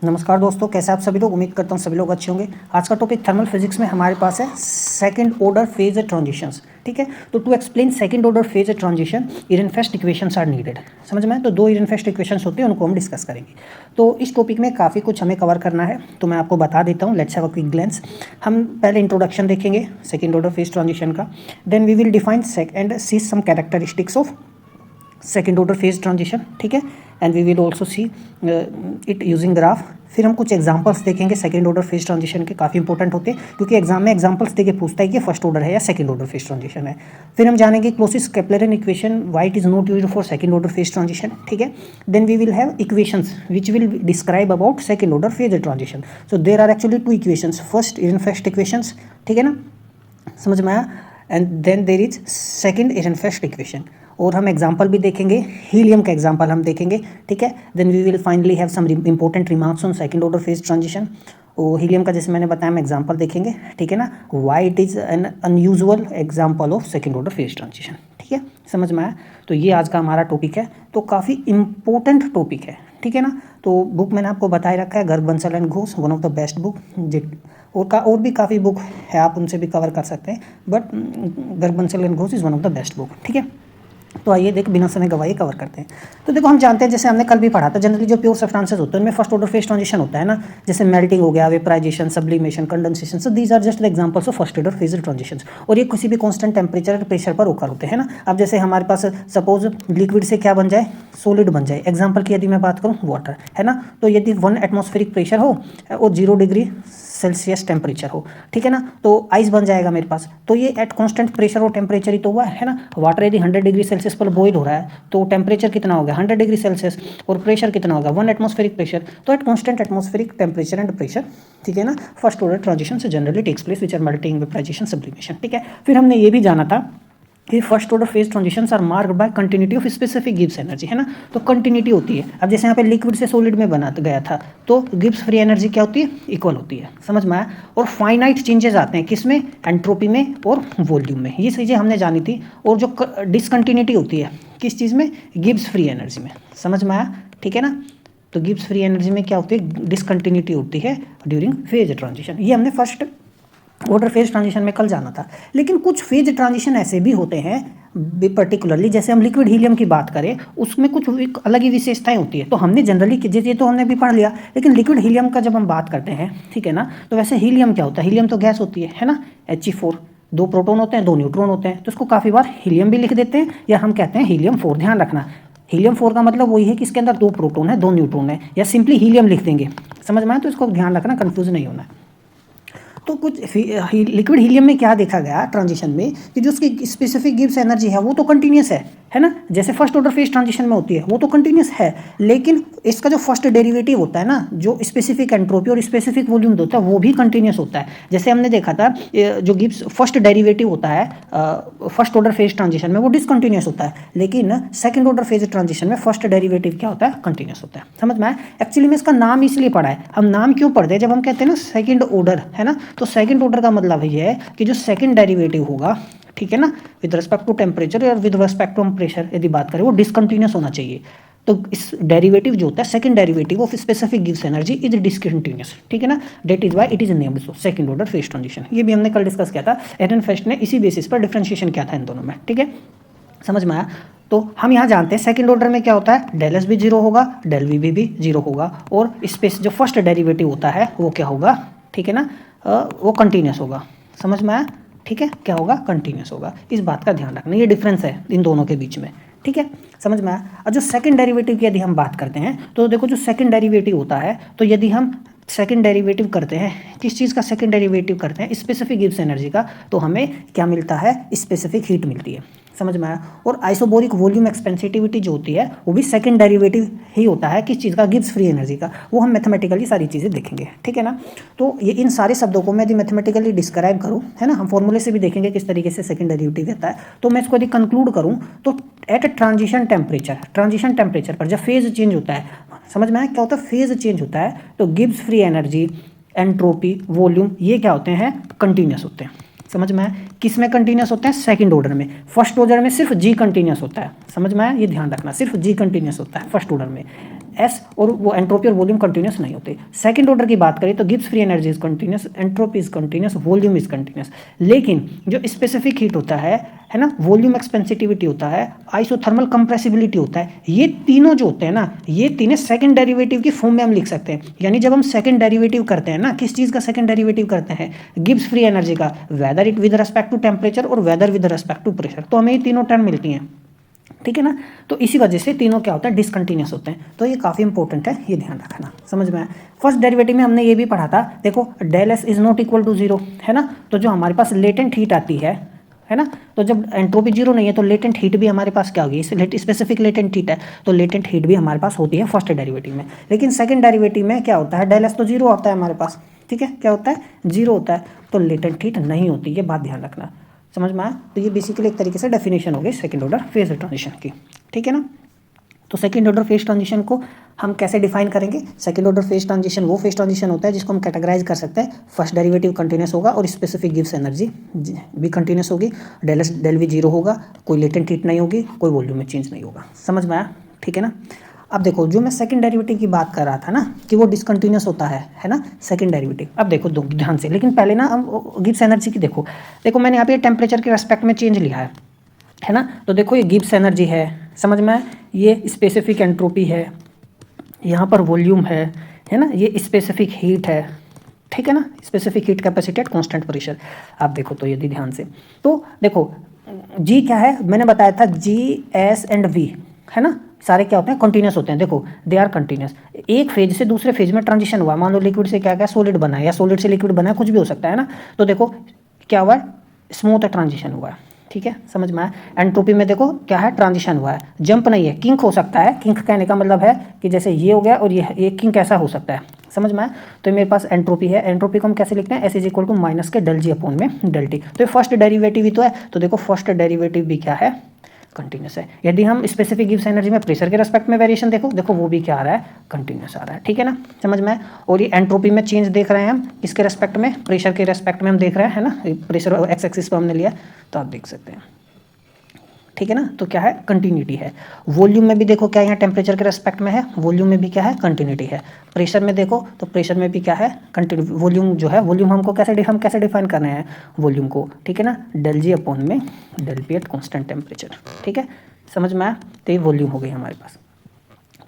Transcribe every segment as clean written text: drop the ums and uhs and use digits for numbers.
नमस्कार दोस्तों, कैसे आप सभी लोग। उम्मीद करता हूँ सभी लोग अच्छे होंगे। आज का टॉपिक थर्मल फिजिक्स में हमारे पास है सेकंड ऑर्डर फेज ट्रांजिशंस। ठीक है, तो to explain second order phase transition Ehrenfest equations are needed. समझ में आए? तो दो इरनफेस्ट इक्वेशंस होते हैं, उनको हम डिस्कस करेंगे। तो इस टॉपिक में काफ़ी कुछ हमें कवर करना है, तो मैं आपको बता देता हूँ। Let's have a quick glans. हम पहले इंट्रोडक्शन देखेंगे सेकंड ऑर्डर फेज ट्रांजिशन का, then we will define and C some characteristics of second order phase transition. ठीक है, and we will also see it using graph. फिर हम कुछ examples देखेंगे सेकेंड ऑर्डर फेज ट्रांजिशन के, काफ़ी इंपॉर्टेंट होते हैं क्योंकि एग्जाम में एग्जांपल्स देके पूछता है कि फर्स्ट ऑर्डर है या सेकेंड ऑर्डर फेज ट्रांजिशन है। फिर हम जानेंगे Clausius Clapeyron equation, why it is not used for second order phase transition. ठीक है, then we will have equations which will describe about second order phase transition. So there are actually two equations, first Ehrenfest equations, ठीक है ना, समझ में आया, and then there is second Ehrenfest equation. और हम एग्जाम्पल भी देखेंगे, हीलियम का एग्जाम्पल हम देखेंगे। ठीक है, then we will finally have some important remarks on second order phase transition. और हीलियम का जैसे मैंने बताया हम एग्जाम्पल देखेंगे। ठीक है ना, why it is an unusual example of second order phase transition. ठीक है, समझ में आया। तो ये आज का हमारा टॉपिक है, तो काफ़ी इंपॉर्टेंट टॉपिक है। ठीक है ना, तो बुक मैंने आपको बताए रखा है, Garg Bansal and Ghosh, one of the best book. और भी काफ़ी बुक है, आप उनसे भी कवर कर सकते हैं, but Garg Bansal and Ghosh is one of the best book. ठीक है, तो आइए देख बिना समय गवाए कवर करते हैं। तो देखो, हम जानते हैं, जैसे हमने कल भी पढ़ा था, जनरली जो प्योर सब्सटेंसेस होते हैं उनमें फर्स्ट ऑर्डर फेज ट्रांजिशन होता है ना, जैसे मेल्टिंग हो गया, vaporisation, sublimation, condensation. So these are just the examples of first order phase transition. और ये किसी भी कांस्टेंट टेम्परेचर प्रेशर पर ओकर होते हैं ना। अब जैसे हमारे पास सपोज लिक्विड से क्या बन जाए, सॉलिड बन जाए। एग्जाम्पल की यदि मैं बात करूँ, वाटर है ना, तो यदि 1 एटमॉस्फेरिक प्रेशर हो और 0 डिग्री सेल्सियस टेम्परेचर हो, ठीक है ना, तो आइस बन जाएगा मेरे पास। तो ये एट कांस्टेंट प्रेशर और टेम्परेचर ही तो हुआ है ना। वाटर यदि 100 डिग्री सेल्सियस पर बॉईल हो रहा है तो टेम्परेचर कितना होगा, 100 डिग्री सेल्सियस, और प्रेशर कितना होगा, 1 एटमॉस्फेरिक प्रेशर। तो at constant atmospheric temperature and pressure, ठीक है ना, फर्स्ट ऑर्डर ट्रांजिशन से generally takes place which are melting, vaporisation, sublimation. ठीक है, फिर हमने ये भी जाना था कि first order phase transitions are marked by continuity of specific Gibbs energy, है ना। तो कंटिन्यूटी होती है। अब जैसे यहाँ पे लिक्विड से सॉलिड में बना गया था, तो गिब्स फ्री एनर्जी क्या होती है, इक्वल होती है। समझ में आया। और फाइनाइट चेंजेस आते हैं किसमें, एंट्रोपी में और वॉल्यूम में। ये चीज़ें हमने जानी थी। और जो डिसकंटिन्यूटी होती है किस चीज़ में, गिब्स फ्री एनर्जी में। समझ में आया, ठीक है ना। तो गिब्स फ्री एनर्जी में क्या होती है, डिसकंटिन्यूटी होती है ड्यूरिंग फेज ट्रांजिशन। ये हमने फर्स्ट ऑर्डर फेज ट्रांजिशन में कल जाना था। लेकिन कुछ फेज ट्रांजिशन ऐसे भी होते हैं पर्टिकुलरली, जैसे हम लिक्विड हीलियम की बात करें, उसमें कुछ अलग ही विशेषताएं होती है। तो हमने जनरली ये तो हमने भी पढ़ लिया, लेकिन लिक्विड हीलियम का जब हम बात करते हैं, ठीक है ना, तो वैसे हीलियम क्या होता है, हीलियम तो गैस होती है ना, He4, 2 प्रोटॉन होते हैं, 2 न्यूट्रॉन होते हैं, तो इसको काफ़ी बार हीलियम भी लिख देते हैं, या हम कहते हैं हीलियम-4। ध्यान रखना, हीलियम-4 का मतलब वही है कि इसके अंदर 2 प्रोटॉन है, 2 न्यूट्रॉन है, या सिंपली हीलियम लिख देंगे। समझ में आया, तो इसको ध्यान रखना, कंफ्यूज नहीं होना है। तो कुछ लिक्विड हीलियम में क्या देखा गया ट्रांजिशन में, कि जो उसकी स्पेसिफिक गिब्स एनर्जी है वो तो कंटिन्यूस है ना, जैसे फर्स्ट ऑर्डर फेज ट्रांजिशन में होती है, वो तो कंटिन्यूस है। लेकिन इसका जो फर्स्ट डेरिवेटिव होता है ना, जो स्पेसिफिक एंट्रोपी और स्पेसिफिक वॉल्यूम होता है, वो भी कंटिन्यूस होता है। जैसे हमने देखा था, जो गिब्स फर्स्ट डेरिवेटिव होता है फर्स्ट ऑर्डर फेज ट्रांजिशन में, वो डिसकंटिन्यूस होता है। लेकिन सेकंड ऑर्डर फेज ट्रांजिशन में फर्स्ट डेरिवेटिव क्या होता है, कंटिन्यूस होता है। समझ में आया। एक्चुअली में इसका नाम इसलिए पढ़ा है, हम नाम क्यों पढ़ते हैं, जब हम कहते हैं ना सेकंड ऑर्डर, है ना, तो सेकंड ऑर्डर का मतलब ये है कि जो सेकंड डेरिवेटिव होगा, ठीक है ना, विद रिस्पेक्ट टू टेम्परेचर और विद रिस्पेक्ट टू प्रेशर यदि बात करें, वो डिसकंटिन्यूस होना चाहिए। तो इस डेरिवेटिव जो होता है, second derivative of specific gives energy is discontinuous, ठीक है ना, that is why it is named so second order phase transition. ये भी हमने कल डिस्कस किया था, एरनफेस्ट ने इसी बेसिस पर डिफरेंशिएशन किया था इन दोनों में। ठीक है, समझ में आया। तो हम यहाँ जानते हैं सेकंड ऑर्डर में क्या होता है, डेल एस भी 0 होगा, डेल वी भी 0 होगा, और स्पेस जो फर्स्ट डेरिवेटिव होता है वो क्या होगा, ठीक है ना, वो कंटिन्यूस होगा। समझ में आया, ठीक है, क्या होगा, कंटिन्यूस होगा। इस बात का ध्यान रखना, ये डिफरेंस है इन दोनों के बीच में। ठीक है, समझ में आया। और जो सेकंड डेरिवेटिव की यदि हम बात करते हैं, तो देखो जो सेकंड डेरिवेटिव होता है, तो यदि हम सेकंड डेरिवेटिव करते हैं, किस चीज़ का सेकंड डेरिवेटिव करते हैं, स्पेसिफिक गिब्स एनर्जी का, तो हमें क्या मिलता है, स्पेसिफिक हीट मिलती है। समझ में आया। और आइसोबोरिक वॉल्यूम एक्सपेंसिटिविटी जो होती है, वो भी सेकंड डेरिवेटिव ही होता है किस चीज़ का, गिब्स फ्री एनर्जी का। वो हम मैथमेटिकली सारी चीज़ें देखेंगे, ठीक है ना। तो ये इन सारे शब्दों को मैं यदि मैथमेटिकली डिस्क्राइब करूँ, है ना, हम फॉर्मूले से भी देखेंगे किस तरीके से सेकंड डेरिवेटिव रहता है। तो मैं इसको यदि कंक्लूड करूँ, तो एट ट्रांजिशन टेम्परेचर पर जब फेज चेंज होता है, समझ में आया क्या होता है, फेज चेंज होता है, तो Gibbs free energy, entropy, volume, ये क्या होते हैं, कंटिन्यूस होते हैं। समझ में आया। किस में कंटिन्यूस होते हैं, सेकंड ऑर्डर में। फर्स्ट ऑर्डर में सिर्फ जी कंटिन्यूस होता है। समझ में आया, ये ध्यान रखना, सिर्फ जी कंटिन्यूस होता है फर्स्ट ऑर्डर में। एस और वो एंट्रोपी और वॉल्यूम कंटिन्यूस नहीं होते। सेकंड ऑर्डर की बात करें तो Gibbs free energy is continuous, entropy is continuous, volume is continuous. लेकिन जो स्पेसिफिक हीट होता है ना, वॉल्यूम एक्सपेंसिटिविटी होता है, आइसोथर्मल कंप्रेसिबिलिटी होता है, ये तीनों जो होते हैं ना, ये तीनों सेकंड डेरिवेटिव की फॉर्म में हम लिख सकते हैं। यानी जब हम सेकंड डेरिवेटिव करते हैं ना, किस चीज़ का सेकंड डेरिवेटिव करते हैं, गिब्स फ्री एनर्जी का, whether it with respect to temperature और whether with respect to pressure, तो हमें ये तीनों टर्म मिलती हैं, ठीक है ना। तो इसी वजह से तीनों क्या होता है, डिसकंटिन्यूस होते हैं। तो ये काफ़ी इंपॉर्टेंट है, ये ध्यान रखना, समझ में आया। फर्स्ट डेरिवेटिव में हमने ये भी पढ़ा था, देखो del S is not equal to zero, है ना। तो जो हमारे पास लेटेंट हीट आती है ना, तो जब एंट्रोपी जीरो नहीं है तो लेटेंट हीट भी हमारे पास क्या होगी, स्पेसिफिक लेटेंट हीट है, तो लेटेंट हीट भी हमारे पास होती है फर्स्ट डेरिवेटिव में। लेकिन सेकंड डेरिवेटिव में क्या होता है, डेल एस तो जीरो होता है हमारे पास, ठीक है, क्या होता है, जीरो होता है, तो लेटेंट हीट नहीं होती, ये बात ध्यान रखना, समझ में आया। तो ये बेसिकली एक तरीके से डेफिनेशन हो गई सेकंड ऑर्डर फेज ट्रांजिशन की, ठीक है ना। तो सेकंड ऑर्डर फेज ट्रांजिशन को हम कैसे डिफाइन करेंगे, सेकंड ऑर्डर फेज ट्रांजिशन वो फेज ट्रांजिशन होता है जिसको हम कैटेगराइज कर सकते हैं, फर्स्ट डेरिवेटिव कंटिन्यूस होगा और स्पेसिफिक गिव्स एनर्जी भी कंटिन्यूस होगी, del S del we zero होगा, कोई लेटेंट हीट नहीं होगी, कोई वॉल्यूम में चेंज नहीं होगा, समझ में आया, ठीक है ना। अब देखो जो मैं सेकंड डेरिवेटिव की बात कर रहा था ना कि वो डिसकंटिन्यूस होता है ना सेकंड डेरिवेटिव। अब देखो ध्यान से, लेकिन पहले ना हम गिब्स एनर्जी की देखो मैंने यहाँ पे टेम्परेचर के रेस्पेक्ट में चेंज लिया है ना। तो देखो ये गिब्स एनर्जी है, समझ में, ये स्पेसिफिक एंट्रोपी है, यहाँ पर वॉल्यूम है ना, ये स्पेसिफिक हीट है, ठीक है ना, specific heat capacity eight constant pressure. आप देखो तो यदि ध्यान से, तो देखो जी क्या है, मैंने बताया था जी एस एंड वी, है ना, सारे क्या होते हैं, कंटिन्यूस होते हैं। देखो दे आर कंटिन्यूस, एक फेज से दूसरे फेज में ट्रांजिशन हुआ, मान लो लिक्विड से क्या क्या सॉलिड बना है या सॉलिड से लिक्विड बना है, कुछ भी हो सकता है ना। तो देखो क्या हुआ है, स्मूथ ट्रांजिशन हुआ है, ठीक है, समझ में आया। एंट्रोपी में देखो क्या है, ट्रांजिशन हुआ है, जंप नहीं है, किंक हो सकता है। किंक कहने का मतलब है कि जैसे ये हो गया और ये किंक ऐसा हो सकता है, समझ में आया। तो मेरे पास एंट्रोपी है, एंट्रोपी को हम कैसे लिखते हैं, S is equal to minus के डेल जी अपॉन में डेल टी। तो ये फर्स्ट डेरिवेटिव ही तो है, तो देखो फर्स्ट डेरिवेटिव भी क्या है, कंटिन्यूस है। यदि हम स्पेसिफिक गिव्स एनर्जी में प्रेशर के रेस्पेक्ट में वेरिएशन देखो वो भी क्या आ रहा है, कंटिन्यूस आ रहा है, ठीक है ना, समझ में। और ये एंट्रोपी में चेंज देख रहे हैं हम किसके रेस्पेक्ट में, प्रेशर के रेस्पेक्ट में हम देख रहे हैं, है ना, प्रेशर एक्स एक्सिस पर हमने लिया, तो आप देख सकते हैं, ठीक है ना। तो क्या है, कंटिन्यूटी है। वॉल्यूम में भी देखो क्या यहाँ टेम्परेचर के रेस्पेक्ट में है, वॉल्यूम में भी क्या है, कंटिन्यूटी है। प्रेशर में देखो तो प्रेशर में भी क्या है, कंटिन्यू। वॉल्यूम जो है, वॉल्यूम हम कैसे डिफाइन कर रहे हैं वॉल्यूम को, ठीक है ना, डेल जी अपॉन में del P at constant temperature, ठीक है, समझ में आया। तो ये वॉल्यूम हो गई हमारे पास,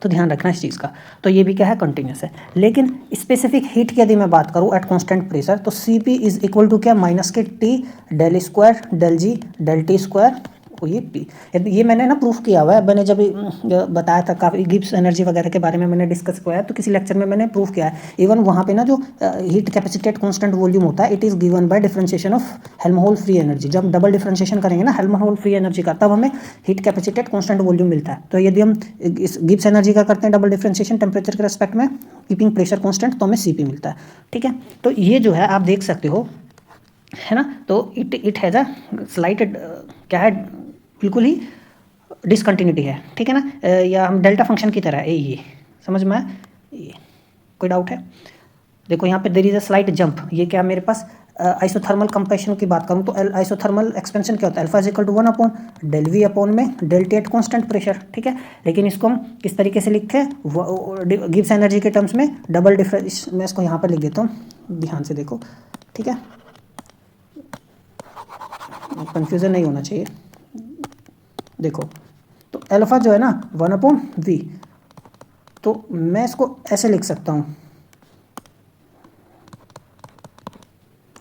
तो ध्यान रखना इस चीज़ का। तो ये भी क्या है, कंटिन्यूस है। लेकिन स्पेसिफिक हीट की यदि मैं बात करूँ एट कांस्टेंट प्रेशर, तो C P is equal to क्या, माइनस के टी डेल स्क्वायर डेल जी डेल टी स्क्वायर, ये पी। ये मैंने ना प्रूफ किया हुआ है, मैंने जब बताया था काफ़ी गिब्स एनर्जी वगैरह के बारे में मैंने डिस्कस किया है, तो किसी लेक्चर में मैंने प्रूफ किया है। इवन वहाँ पे ना जो heat capacity at constant volume होता है, it is given by differentiation of Helmholtz free energy. जब डबल डिफरेंशिएशन करेंगे ना हेल्महोल्ट्ज़ फ्री एनर्जी का, तब हमें heat capacity at constant volume मिलता है। तो यदि हम इस गिब्स एनर्जी का करते हैं डबल डिफरेंशिएशन टेम्परेचर के रेस्पेक्ट में, कीपिंग प्रेशर कांस्टेंट, तो हमें सीपी मिलता है, ठीक है। तो ये जो है आप देख सकते हो, है ना। तो इट हैज़ अ स्लाइट क्या है, बिल्कुल ही डिसकंटिन्यूटी है, ठीक है ना, या हम डेल्टा फंक्शन की तरह है ये, समझ में आया। ये कोई डाउट है, देखो यहाँ पे there is a slight jump, ये क्या मेरे पास आइसोथर्मल कंप्रेशन की बात करूँ तो आइसोथर्मल एक्सपेंशन क्या होता है, alpha is equal to 1 upon del V upon में del T at constant pressure, ठीक है। लेकिन इसको हम किस तरीके से लिखते हैं, गिब्स एनर्जी के टर्म्स में डबल डिफरेंस, मैं इसको यहाँ पर लिख देता हूँ, ध्यान से देखो, ठीक है, कन्फ्यूज़न नहीं होना चाहिए। देखो तो अल्फा जो है ना 1 अपॉन वी, तो मैं इसको ऐसे लिख सकता हूँ,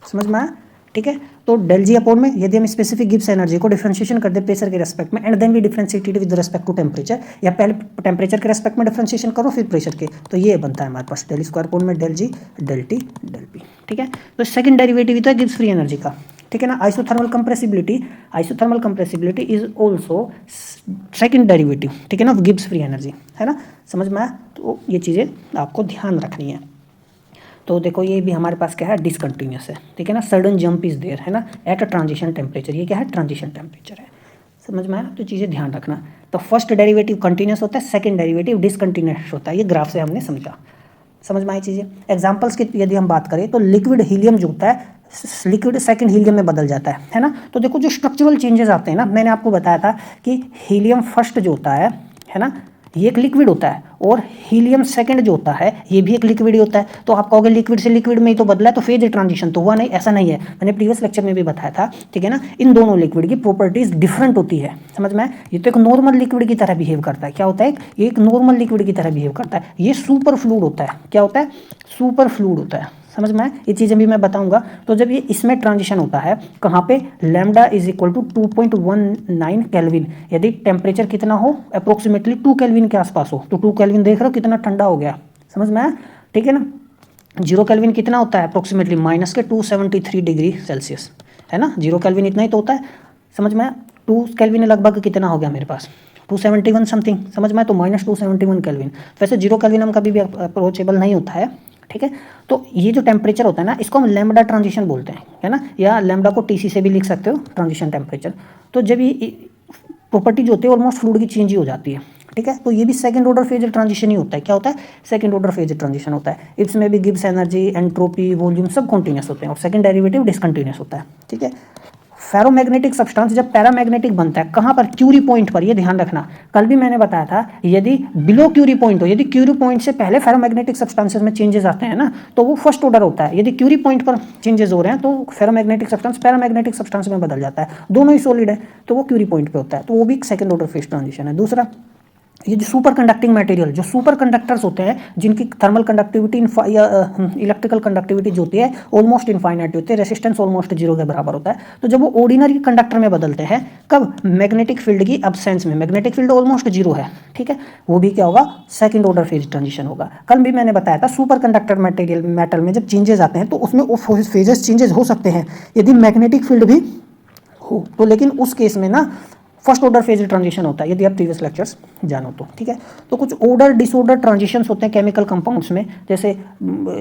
समझ में आया, ठीक है। तो डेल जी अपॉन में यदि हम स्पेसिफिक गिब्स एनर्जी को डिफरेंशिएशन कर दे प्रेशर के रेस्पेक्ट में, and then we differentiated with respect to temperature, या पहले टेम्परेचर के रेस्पेक्ट में डिफरेंशिएशन करो फिर प्रेशर के, तो ये बनता है हमारे पास डेल स्क्वायर अपॉन में डेल जी डेल टी डेल पी, ठीक है। तो सेकंड डेरिवेटिव तो है गिब्स फ्री एनर्जी का, ठीक है ना। Isothermal compressibility is also second derivative, ठीक है ना, गिब्स फ्री एनर्जी, है ना, समझ में आया। तो ये चीज़ें आपको ध्यान रखनी है। तो देखो ये भी हमारे पास क्या है, डिसकंटिन्यूस है, ठीक है ना, सडन जंप इज देयर, है ना, एट अ ट्रांजिशन टेम्परेचर, ये क्या है, ट्रांजिशन टेम्परेचर है, समझ में आया। तो चीज़ें ध्यान रखना। तो फर्स्ट डेरिवेटिव कंटिन्यूस होता है, सेकंड डेरिवेटिव डिसकंटिन्यूस होता है, ये ग्राफ से हमने समझा, समझ में आई चीज़ें। एग्जाम्पल्स की यदि हम बात करें तो लिक्विड हीलियम जो होता है, लिक्विड सेकंड हीलियम में बदल जाता है ना। तो देखो जो स्ट्रक्चरल चेंजेस आते हैं ना, मैंने आपको बताया था कि हीलियम फर्स्ट जो होता है ना, ये एक लिक्विड होता है, और हीलियम सेकंड जो होता है ये भी एक लिक्विड ही होता है। तो आप कहोगे लिक्विड से लिक्विड में ही तो बदला है, तो फेज ट्रांजिशन तो हुआ नहीं, ऐसा नहीं है। मैंने प्रीवियस लेक्चर में भी बताया था, ठीक है ना। इन दोनों लिक्विड की प्रॉपर्टीज डिफरेंट होती है, समझ में। ये तो एक नॉर्मल लिक्विड की तरह बिहेव करता है। क्या होता है? ये एक नॉर्मल लिक्विड की तरह बिहेव करता है। ये सुपर फ्लूइड होता है। क्या होता है? सुपर फ्लूइड होता है, समझ में। ये चीज़ें भी मैं बताऊंगा। तो जब ये इसमें ट्रांजिशन होता है, कहाँ पे? Lambda is equal to 2.19 kelvin, यदि टेम्परेचर कितना हो? अप्रोक्सीमेटली 2 केल्विन के आसपास हो। तो 2 केल्विन देख रहे हो कितना ठंडा हो गया, समझ में, ठीक है ना। 0 केल्विन कितना होता है? अप्रोक्सीमेटली -273 डिग्री सेल्सियस, है ना। 0 केल्विन इतना ही तो होता है, समझ में। 2 केल्विन लगभग कितना हो गया मेरे पास? 271 समथिंग, समझ में। तो -271 केल्विन। वैसे 0 केल्विन हम कभी भी अप्रोचेबल नहीं होता है, ठीक है। तो ये जो टेम्परेचर होता है ना, इसको हम लैम्बडा ट्रांजिशन बोलते हैं, है ना, या लैम्बडा को टीसी से भी लिख सकते हो, ट्रांजिशन टेम्परेचर। तो जब ये प्रॉपर्टी जो होती है ऑलमोस्ट फ्लूइड की चेंज ही हो जाती है, ठीक है। तो ये भी सेकंड ऑर्डर फेज ट्रांजिशन ही होता है। क्या होता है? सेकंड ऑर्डर फेज ट्रांजिशन होता है। इसमें भी गिब्स एनर्जी, एंट्रोपी, वॉल्यूम सब कॉन्टिन्यूस होते हैं, और सेकंड डेरिवेटिव डिसकंटिन्यूस होता है, ठीक है। फेरोमैग्नेटिक सब्सटेंस जब पैरामैग्नेटिक बनता है, कहाँ पर? क्यूरी पॉइंट पर। ये ध्यान रखना, कल भी मैंने बताया था, यदि बिलो क्यूरी पॉइंट हो, यदि क्यूरी पॉइंट से पहले फेरोमैग्नेटिक सब्सटेंसेस में चेंजेस आते हैं ना, तो वो फर्स्ट ऑर्डर होता है। यदि क्यूरी पॉइंट पर चेंजेस हो रहे हैं, तो फेरोमैग्नेटिक सब्सटेंस पैरामैग्नेटिक सब्सटेंस में बदल जाता है। दोनों ही सॉलिड है, तो वो क्यूरी पॉइंट पे होता है, तो वो भी सेकंड ऑर्डर फेज ट्रांजिशन है। दूसरा, ये जो सुपर कंडक्टिंग मटेरियल, जो सुपर कंडक्टर्स होते हैं, जिनकी थर्मल कंडक्टिविटी या इलेक्ट्रिकल कंडक्टिविटी जो होती है ऑलमोस्ट इनफाइनाइट होती है, रेसिस्टेंस ऑलमोस्ट जीरो के बराबर होता है। तो जब वो ऑर्डिनरी कंडक्टर में बदलते हैं, कब? मैग्नेटिक फील्ड की अब्सेंस में। मैग्नेटिक फील्ड ऑलमोस्ट जीरो है, ठीक है। वो भी क्या होगा? सेकंड ऑर्डर फेज ट्रांजिशन होगा। कल भी मैंने बताया था, सुपर कंडक्टर मटेरियल मेटल में जब चेंजेस आते हैं, तो उसमें फेजेस चेंजेस हो सकते हैं यदि मैग्नेटिक फील्ड भी हो तो, लेकिन उस केस में ना फर्स्ट ऑर्डर फेज ट्रांजिशन होता है, यदि आप प्रीवियस लेक्चर्स जानो तो, ठीक है। तो कुछ ऑर्डर डिसऑर्डर ट्रांजिशंस होते हैं केमिकल कंपाउंड्स में, जैसे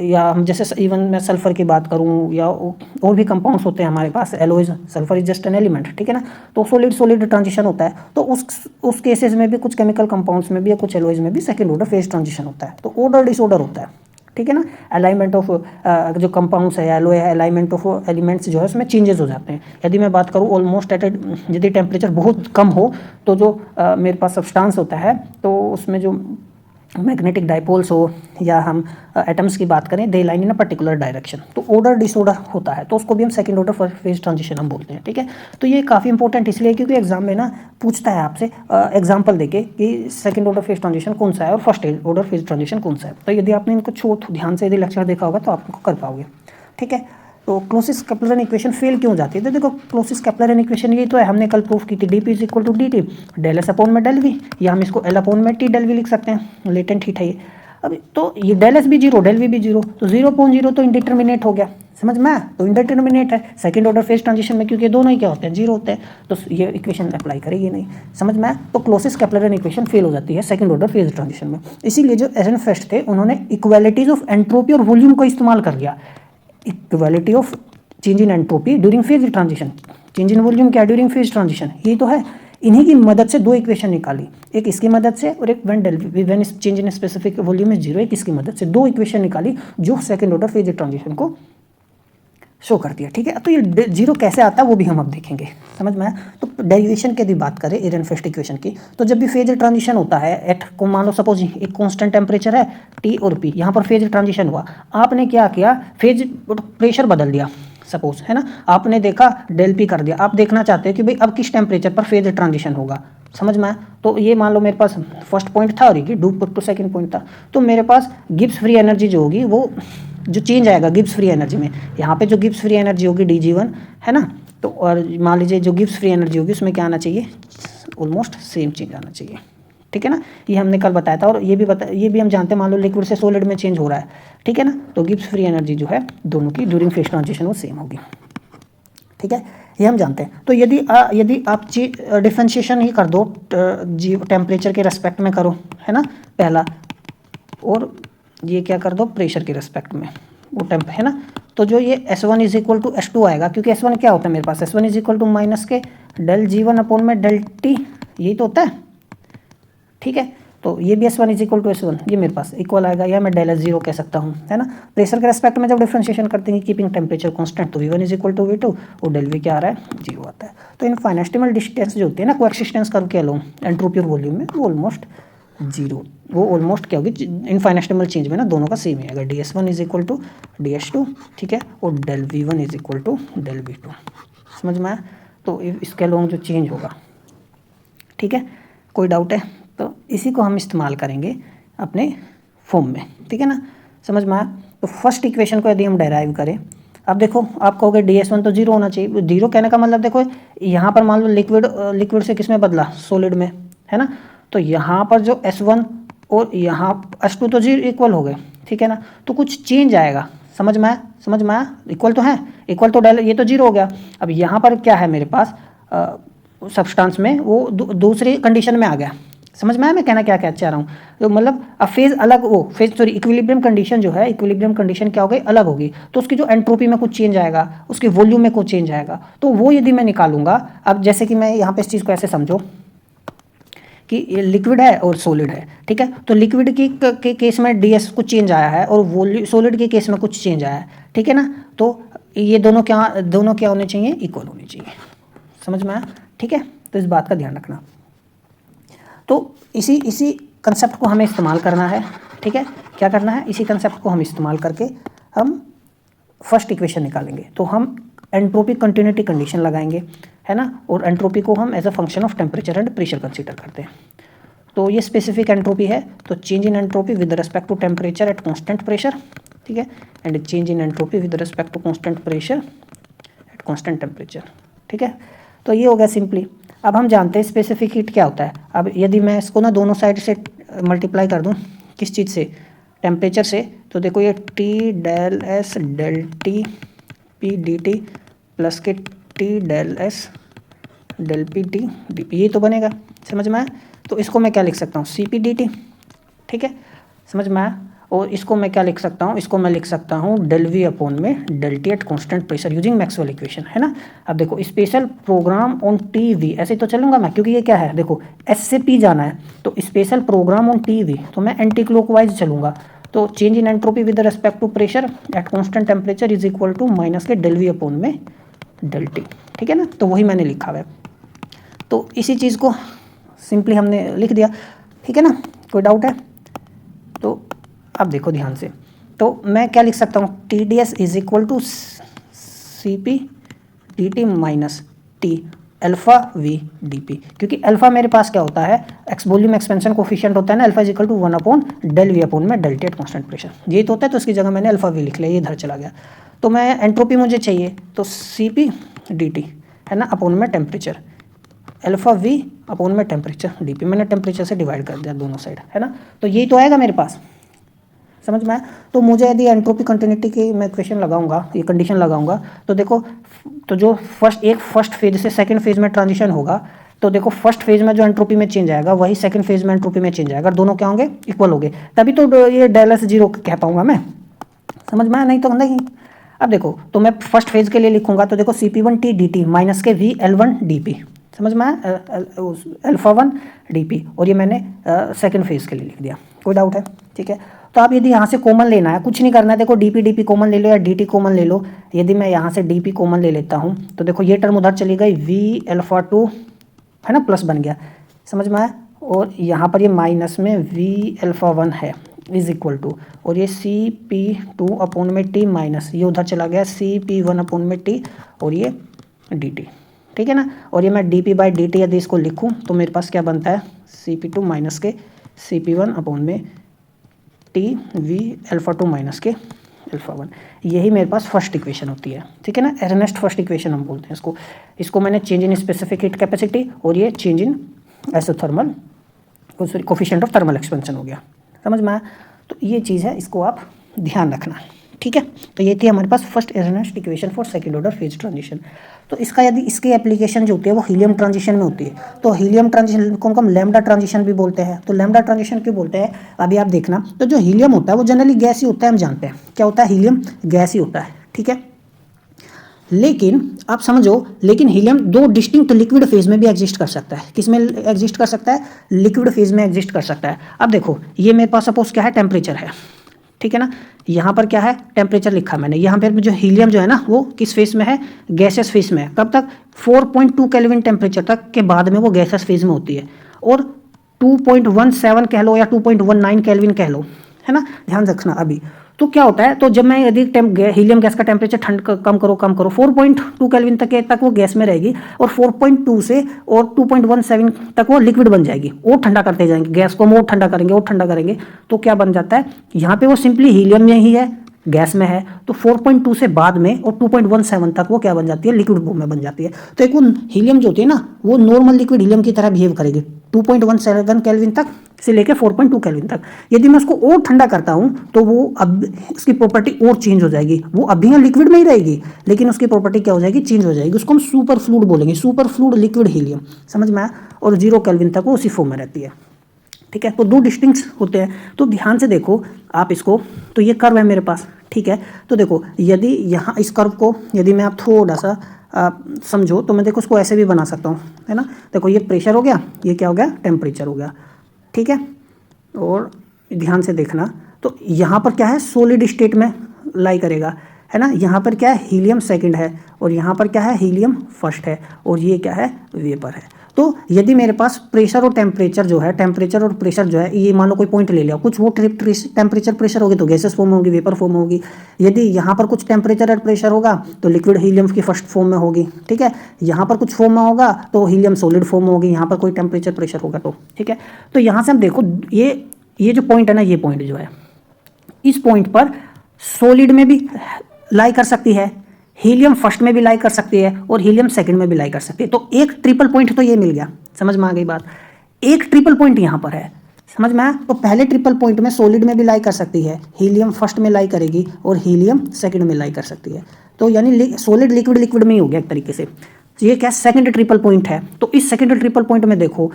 या हम जैसे इवन मैं सल्फर की बात करूं, या और भी कंपाउंड्स होते हैं हमारे पास, alloys, sulphur is just an element, ठीक है ना। तो सॉलिड सॉलिड ट्रांजिशन होता है। तो उस केसेस में भी कुछ केमिकल कंपाउंड्स में भी या कुछ एलोइज में भी सेकेंड ऑर्डर फेज ट्रांजिशन होता है। तो ऑर्डर डिसऑर्डर होता है, ठीक है ना। अलाइनमेंट ऑफ जो कंपाउंड्स है, एलोय है, अलाइनमेंट ऑफ एलिमेंट्स जो है उसमें चेंजेस हो जाते हैं। यदि मैं बात करूँ ऑलमोस्ट यदि टेम्परेचर बहुत कम हो, तो जो मेरे पास सब्सटेंस होता है, तो उसमें जो मैग्नेटिक डाइपोल्स हो, या हम एटम्स की बात करें, they line in a particular direction, तो ऑर्डर डिसऑर्डर होता है। तो उसको भी हम सेकंड ऑर्डर फेज ट्रांजिशन हम बोलते हैं, ठीक है। तो ये काफ़ी इंपॉर्टेंट इसलिए क्योंकि एग्जाम में ना पूछता है आपसे एग्जाम्पल देके कि सेकंड ऑर्डर फेज ट्रांजिशन कौन सा है और फर्स्ट ऑर्डर फेज ट्रांजिशन कौन सा है। तो यदि आपने इनको ध्यान से यदि लेक्चर देखा होगा तो आप इनको कर पाओगे, ठीक है। तो क्लोसिस कैप्लरन इक्वेशन फेल क्यों हो जाती है? तो देखो, क्लोसिस कैप्लरन इक्वेशन ये तो है, हमने कल प्रूफ की थी, D P is equal to D T del S upon में डेल वी, या हम इसको एल अपॉन में टी डेल वी लिख सकते हैं, लेटेंट हीट है ये। अब तो ये डेल एस भी जीरो, डेल वी भी जीरो, तो 0.0 तो इंडिटर्मिनेट हो गया, समझ में। तो इंडिटर्मिनेट है सेकंड ऑर्डर फेज ट्रांजिशन में, क्योंकि दोनों ही क्या होते हैं? जीरो होते हैं। तो ये इक्वेशन अप्लाई करेगी नहीं, समझ में। तो क्लोसिस कैप्लरन इक्वेशन फेल हो जाती है सेकंड ऑर्डर फेज ट्रांजिशन में। इसीलिए जो एरेनफेस्ट थे, उन्होंने इक्वालिटीज ऑफ एंट्रोपी और वॉल्यूम का इस्तेमाल कर लिया। Equality of change in entropy during phase transition, change in volume क्या? ड्यूरिंग फेज ट्रांजिशन, ये तो है। इन्हीं की मदद से दो इक्वेशन निकाली, एक इसकी मदद से और एक when change in specific volume is zero, एक इसकी मदद से दो इक्वेशन निकाली जो सेकंड ऑर्डर फेज ट्रांजिशन को शो करती है, ठीक है। तो ये जीरो कैसे आता है वो भी हम अब देखेंगे, समझ में। तो डेरिवेशन की यदि बात करें एरेनफेस्ट इक्वेशन की, तो जब भी फेज ट्रांजिशन होता है एट को मान लो सपोज एक कांस्टेंट टेम्परेचर है टी और पी, यहाँ पर फेज ट्रांजिशन हुआ, आपने क्या किया? फेज प्रेशर बदल दिया सपोज, है ना। आपने देखा डेल पी कर दिया, आप देखना चाहते हो कि भाई अब किस टेम्परेचर पर फेज ट्रांजिशन होगा, समझ में। तो ये मान लो मेरे पास फर्स्ट पॉइंट था और ये टू सेकंड पॉइंट था, तो मेरे पास गिब्स फ्री एनर्जी जो होगी वो जो चेंज आएगा गिब्स फ्री एनर्जी में, यहाँ पे जो गिब्स फ्री एनर्जी होगी dg1, है ना। तो और मान लीजिए जो गिब्स फ्री एनर्जी होगी उसमें क्या आना चाहिए? ऑलमोस्ट सेम चेंज आना चाहिए, ठीक है ना। ये हमने कल बताया था, और ये भी हम जानते हैं, मान लो लिक्विड से सॉलिड में चेंज हो रहा है, ठीक है ना। तो गिब्स फ्री एनर्जी जो है दोनों की ड्यूरिंग फेज ट्रांजिशन वो सेम होगी, ठीक है, ये हम जानते हैं। तो यदि आप डिफ्रेंशिएशन ही कर दो, टेम्परेचर के रेस्पेक्ट में करो, है ना, पहला, और ये क्या कर दो प्रेशर के रेस्पेक्ट में, वो टेम्प, है ना। तो जो ये S1 is equal to S2 आएगा, क्योंकि S1 क्या होता है मेरे पास? S1 is equal to minus के डेल G1 अपॉन में डेल T, यही तो होता है, ठीक है। तो ये भी S1 is equal to S1, ये मेरे पास इक्वल आएगा, या मैं डेल S0 कह सकता हूँ, है ना। प्रेशर के रेस्पेक्ट में जब डिफ्रेंशिएशन करते हैं कीपिंग टेम्परेचर कांस्टेंट, तो V1 is equal to V2 और डेल V क्या आ रहा है? 0 आता है। तो इनफाइनेस्टिमल डिस्टेंस जो होती है ना, कोएक्सिस्टेंस कर्व कह लो एंट्रोपी और वॉल्यूम में, वो ऑलमोस्ट 0, वो ऑलमोस्ट क्या होगी इनफाइनेटेसिमल चेंज में ना दोनों का सेम है, अगर ds1 is equal to ds2, ठीक है, और del v1 is equal to del v2, समझ में आया। तो इसके अलोंग जो चेंज होगा, ठीक है, कोई डाउट है? तो इसी को हम इस्तेमाल करेंगे अपने फॉर्म में, ठीक है ना, समझ में आया। तो फर्स्ट इक्वेशन को यदि हम डेराइव करें, अब देखो आप कहोगे ds1 तो 0 होना चाहिए, 0 कहने का मतलब देखो यहाँ पर मान लो लिक्विड से किस में बदला, सॉलिड में, है ना, तो यहाँ पर जो s1 और यहाँ s2 तो 0 इक्वल हो गए, ठीक है ना, तो कुछ चेंज आएगा, समझ में आया, समझ में आया, इक्वल तो है, इक्वल तो डेल, ये तो 0 हो गया। अब यहाँ पर क्या है मेरे पास सब्सटेंस में, वो दूसरी कंडीशन में आ गया, समझ में आया मैं कहना क्या क्या चाह रहा हूँ। तो मतलब अब फेज अलग, वो फेज सॉरी इक्विलिब्रियम कंडीशन जो है, इक्विलिब्रियम कंडीशन क्या हो गई, अलग होगी, तो उसकी जो एंट्रोपी में कुछ चेंज आएगा, उसके वॉल्यूम में कुछ चेंज आएगा, तो वो यदि मैं निकालूंगा, अब जैसे कि मैं यहाँ पे इस चीज़ को ऐसे समझो कि ये लिक्विड है और सॉलिड है, ठीक है, तो लिक्विड के केस में ds कुछ चेंज आया है और सॉलिड के केस में कुछ चेंज आया है, ठीक है ना, तो ये दोनों क्या होने चाहिए, इक्वल होने चाहिए, समझ में आया, ठीक है। तो इस बात का ध्यान रखना। तो इसी कंसेप्ट को हमें इस्तेमाल करना है, ठीक है, क्या करना है, इसी कंसेप्ट को हम इस्तेमाल करके हम फर्स्ट इक्वेशन निकालेंगे। तो हम एंट्रोपी कंटिन्यूटी कंडीशन लगाएंगे, है ना, और एंट्रोपी को हम as a function of temperature and pressure consider करते हैं। तो ये स्पेसिफिक एंट्रोपी है, तो change in entropy with respect to temperature at constant pressure, ठीक है, and change in entropy with respect to constant pressure at constant temperature, ठीक है। तो ये हो गया सिंपली। अब हम जानते हैं स्पेसिफिक हीट क्या होता है। अब यदि मैं इसको ना दोनों साइड से मल्टीप्लाई कर दूं, किस चीज़ से, टेम्परेचर से, तो देखो ये T del S del T P D T plus के T del S del P T D P, ये तो बनेगा, समझ में आया। तो इसको मैं क्या लिख सकता हूँ, सी पी डी टी, ठीक है, समझ में आया। और इसको मैं क्या लिख सकता हूँ, इसको मैं लिख सकता हूँ डेल वी अपॉन में del T at constant pressure using Maxwell equation, है ना। अब देखो special program on T V, ऐसे तो चलूंगा मैं, क्योंकि ये क्या है, देखो एस से पी जाना है, तो special program on T V, तो मैं एंटी क्लॉकवाइज चलूंगा। तो change in entropy with respect to pressure at constant temperature is equal to minus के डेल वी अपॉन में डेल टी, ठीक है ना। तो वही मैंने लिखा हुआ है, तो इसी चीज़ को सिंपली हमने लिख दिया, ठीक है ना। कोई डाउट है? तो अब देखो ध्यान से, तो मैं क्या लिख सकता हूँ, T D S is equal to C P D T minus T alpha V D P, क्योंकि अल्फा मेरे पास क्या होता है, वॉल्यूम एक्सपेंशन कोफिशिएंट होता है ना, alpha is equal to 1 upon del V upon में del T at constant pressure, ये तो होता है। तो इसकी जगह मैंने अल्फा वी लिख लिया, ये इधर चला गया। तो मैं एंट्रोपी मुझे चाहिए, तो सी पी डी टी है ना अपॉन में टेम्परेचर, अल्फा वी अपॉन में टेम्परेचर डी पी, मैंने टेम्परेचर से डिवाइड कर दिया दोनों साइड, है ना। तो यही तो आएगा मेरे पास, समझ में आया। तो मुझे यदि एंट्रोपी कंटिन्यूटी की मैं इक्वेशन लगाऊंगा, ये कंडीशन लगाऊंगा, तो देखो, तो जो फर्स्ट फेज से सेकंड फेज में ट्रांजिशन होगा, तो देखो फर्स्ट फेज में जो एंट्रोपी में चेंज आएगा वही सेकंड फेज में एंट्रोपी में चेंज आएगा, दोनों क्या होंगे, इक्वल होंगे, तभी तो ये डेल एस जीरो कह पाऊंगा मैं, समझ में आया, नहीं तो नहीं। अब देखो, तो मैं फर्स्ट फेज के लिए लिखूंगा, तो देखो C P one T D T minus के V L one D P, समझ में आया, अल्फा वन डी पी, और ये मैंने सेकंड फेज के लिए लिख दिया। कोई डाउट है? ठीक है। तो आप यदि यहाँ से कॉमन लेना है, कुछ नहीं करना है, देखो डी पी कॉमन ले लो या डी टी कॉमन ले लो। यदि मैं यहाँ से डी पी कॉमन ले लेता हूँ, तो देखो ये टर्म उधर चली गई, वी अल्फा टू है ना, प्लस बन गया, समझ में आया। और यहाँ पर ये माइनस में वी अल्फा वन है इज इक्वल टू, और ये सी पी टू अपॉन में टी माइनस, ये उधर चला गया सी पी वन अपॉन में टी, और ये डी टी, ठीक है ना। और ये मैं D P by D T यदि इसको लिखूँ, तो मेरे पास क्या बनता है, सी पी टू माइनस के सी पी वन अपॉन में T V alpha two minus के अल्फा वन, यही मेरे पास फर्स्ट इक्वेशन होती है, ठीक है ना। एर्नेस्ट फर्स्ट इक्वेशन हम बोलते हैं इसको। इसको मैंने change in specific heat capacity और ये change in isothermal coefficient of thermal expansion हो गया, समझ में आया। तो ये चीज़ है, इसको आप ध्यान रखना, ठीक है। तो ये थी हमारे पास first Ehrenfest equation for second order phase transition. तो इसका यदि इसकी एप्लीकेशन जो होती है वो हीलियम ट्रांजिशन में होती है, तो हीलियम ट्रांजिशन को हम लैम्डा ट्रांजिशन भी बोलते हैं। तो लैम्डा ट्रांजिशन क्यों बोलते हैं, अभी आप देखना। तो जो हीलियम होता है वो जनरली गैस ही होता है, हम जानते हैं क्या होता है, हीलियम गैस ही होता है, ठीक है। लेकिन आप समझो, लेकिन हीलियम दो डिस्टिंक्ट लिक्विड फेज में भी एग्जिस्ट कर सकता है। किस में एग्जिस्ट कर सकता है, लिक्विड फेज में एग्जिस्ट कर सकता है। अब देखो, ये मेरे पास सपोज क्या है, टेम्परेचर है, ठीक है ना। यहाँ पर क्या है, टेम्परेचर लिखा मैंने। यहाँ पर जो हीलियम जो है ना, वो किस फेज में है, गैसेस फेज में है। कब तक, 4.2 केल्विन टेम्परेचर तक के बाद में वो गैसेस फेज में होती है। और 2.17 कह लो या 2.19 केल्विन कह लो, है ना, ध्यान रखना। अभी तो क्या होता है, तो जब मैं यदि हीलियम गैस का टेम्परेचर कम करो 4.2 केल्विन तक वो गैस में रहेगी, और 4.2 से और 2.17 तक वो लिक्विड बन जाएगी। और ठंडा करते जाएंगे गैस को, हम और ठंडा करेंगे और ठंडा करेंगे, तो क्या बन जाता है, यहाँ पे वो सिंपली हीलियम में ही है, गैस में है, तो 4.2 से बाद में और 2.17 तक वो क्या बन जाती है, लिक्विड फॉर्म में बन जाती है। तो एक वो हीलियम जो होती है ना, वो नॉर्मल लिक्विड हीलियम की तरह बिहेव करेगी 2.17 केल्विन तक से लेकर 4.2 केल्विन तक। यदि मैं उसको और ठंडा करता हूं तो वो अब उसकी प्रॉपर्टी और चेंज हो जाएगी, वो अभी यहाँ लिक्विड में ही रहेगी लेकिन उसकी प्रॉपर्टी क्या हो जाएगी, चेंज हो जाएगी। उसको हम सुपर फ्लूइड बोलेंगे, सुपर फ्लूइड लिक्विड हीलियम, समझ में आया। और 0 केल्विन तक वो उसी फॉर्म में रहती है, ठीक है। तो दो डिस्टिंक्ट होते हैं, तो ध्यान से देखो आप इसको। तो ये कर्व है मेरे पास, ठीक है। तो देखो यदि यहाँ इस कर्व को यदि मैं आप थोड़ा सा समझो तो मैं देखो उसको ऐसे भी बना सकता हूँ, है ना। देखो ये प्रेशर हो गया, ये क्या हो गया, टेम्परेचर हो गया, ठीक है। और ध्यान से देखना, तो यहाँ पर क्या है, सॉलिड स्टेट में लाई करेगा, है ना। यहाँ पर क्या है, हीलियम सेकंड है, और यहाँ पर क्या है, हीलियम फर्स्ट है, और ये क्या है, वेपर है। तो यदि मेरे पास प्रेशर और टेम्परेचर जो है, टेम्परेचर और प्रेशर जो है, ये मान लो कोई पॉइंट ले लिया, कुछ वो टेम्परेचर प्रेशर होगी तो गैसेस फॉर्म होगी, वेपर फॉर्म होगी। यदि यहाँ पर कुछ टेम्परेचर और प्रेशर होगा तो लिक्विड हीलियम की फर्स्ट फॉर्म में होगी, ठीक है। यहाँ पर कुछ फॉर्म में होगा तो हीलियम सॉलिड फॉर्म होगी, यहाँ पर कोई टेम्परेचर प्रेशर होगा तो, ठीक है। तो यहाँ से हम देखो ये जो पॉइंट है ना, ये पॉइंट जो है, इस पॉइंट पर सॉलिड में भी लाई कर सकती है, हीलियम फर्स्ट में भी लाई कर सकती है, और हीलियम सेकंड में भी लाई कर सकती है। तो एक ट्रिपल पॉइंट तो ये मिल गया, समझ में आ गई बात। एक ट्रिपल पॉइंट यहाँ पर है, समझ में आया। तो पहले ट्रिपल पॉइंट में सॉलिड में भी लाई कर सकती है, हीलियम फर्स्ट में लाई करेगी और हीलियम सेकंड में लाई कर सकती है। तो यानी सॉलिड लिक्विड लिक्विड में ही हो गया एक तरीके से। ये क्या सेकंड ट्रिपल पॉइंट है। तो इस सेकंड ट्रिपल पॉइंट में देखो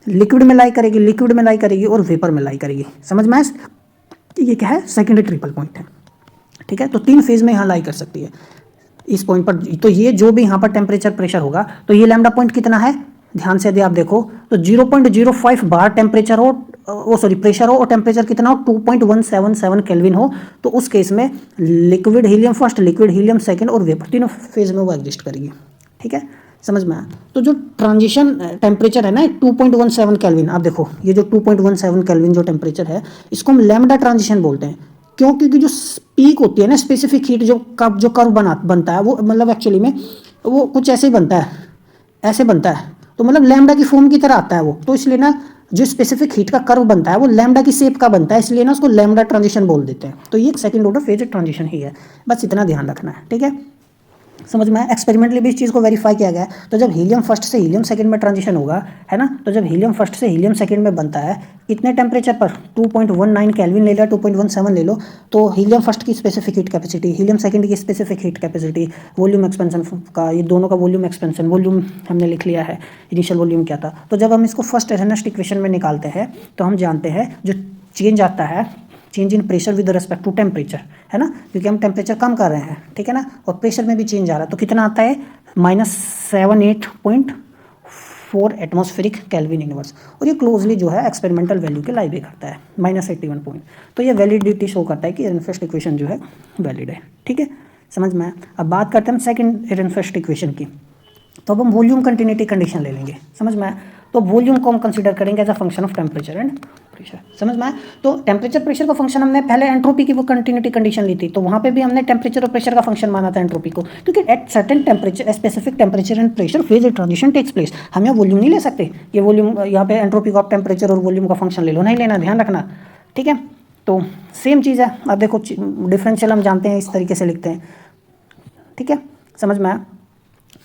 लिक्विड में लाई करेगी, लिक्विड में लाई करेगी और वेपर में लाई करेगी, समझ में आया। ये क्या है, सेकंड ट्रिपल पॉइंट है, ठीक है। तो 3 फेज में यहाँ लाई कर सकती है इस पॉइंट पर। तो ये जो भी यहाँ पर टेम्परेचर प्रेशर होगा, तो ये लैम्डा पॉइंट कितना है, ध्यान से यदि आप देखो तो 0.05 बार टेम्परेचर हो, प्रेशर हो, और टेम्परेचर कितना हो, 2.177 केल्विन हो, तो उस केस में liquid helium first, liquid helium second और वेपर तीनों फेज में वो एग्जिस्ट करेगी, ठीक है, समझ में आया। तो जो ट्रांजिशन टेम्परेचर है ना 2.17 केल्विन, आप देखो ये जो 2.17 केल्विन जो टेम्परेचर है, इसको हम लैम्डा ट्रांजिशन बोलते हैं। क्यों, क्योंकि जो पीक होती है ना, स्पेसिफिक हीट जो कर्व बनता है, वो मतलब एक्चुअली में वो कुछ ऐसे ही बनता है, ऐसे बनता है, तो मतलब लैम्डा की फॉर्म की तरह आता है वो। तो इसलिए ना जो स्पेसिफिक हीट का कर्व बनता है वो लैम्डा की शेप का बनता है, इसलिए ना उसको लैम्डा ट्रांजिशन बोल देते हैं। तो ये एक सेकंड ऑर्डर फेज ट्रांजिशन ही है, बस इतना ध्यान रखना है, ठीक है, समझ में आया। एक्सपेरिमेंटली भी इस चीज़ को वेरीफाई किया गया है। तो जब हीलियम फर्स्ट से हीलियम सेकंड में ट्रांजिशन होगा, है ना, तो जब हीलियम फर्स्ट से हीलियम सेकंड में बनता है कितने टेम्परेचर पर, 2.19 केल्विन ले लो, 2.17 ले लो, तो हीलियम फर्स्ट की specific heat capacity, helium second की specific heat capacity, volume expansion का, ये दोनों का वॉल्यूम एक्सपेंशन, वॉल्यूम हमने लिख लिया है, इनिशियल वॉल्यूम क्या था। तो जब हम इसको फर्स्ट एर्नस्ट इक्वेशन में निकालते हैं तो हम जानते हैं जो चेंज आता है, change in pressure with respect to temperature, है ना, क्योंकि हम टेम्परेचर कम कर रहे हैं, ठीक है ना, और प्रेशर में भी चेंज आ रहा है, तो कितना आता है, -78.4 एटमॉस्फेरिक केल्विन इनवर्स। और ये क्लोजली जो है एक्सपेरिमेंटल वैल्यू के लाइव करता है, -81 पॉइंट। तो ये वैलिडिटी शो करता है कि एरनफेस्ट इक्वेशन जो है वैलिड है, ठीक है, समझ में आया। अब बात करते हैं हम सेकंड एरनफेस्ट इक्वेशन की। तो अब हम वॉल्यूम कंटिन्यूटी कंडीशन ले लेंगे, समझ में आया। तो वॉल्यूम को हम कंसीडर करेंगे as a function of temperature and pressure, समझ में आया। तो टेम्परेचर प्रेशर का फंक्शन हमने पहले एंट्रोपी की वो कंटिन्यूटी कंडीशन ली थी, तो वहाँ पे भी हमने टेम्परेचर और प्रेशर का फंक्शन माना था एंट्रोपी को, क्योंकि at certain temperature, specific temperature and pressure phase transition takes place. हम यहाँ वॉल्यूम नहीं ले सकते, ये वॉल्यूम यहाँ पे एंट्रोपी को आप टेम्परेचर और वॉल्यूम का फंक्शन ले लो, नहीं लेना, ध्यान रखना, ठीक है। तो सेम चीज़ है। अब देखो डिफरेंशियल हम जानते हैं इस तरीके से लिखते हैं, ठीक है, समझ में आया।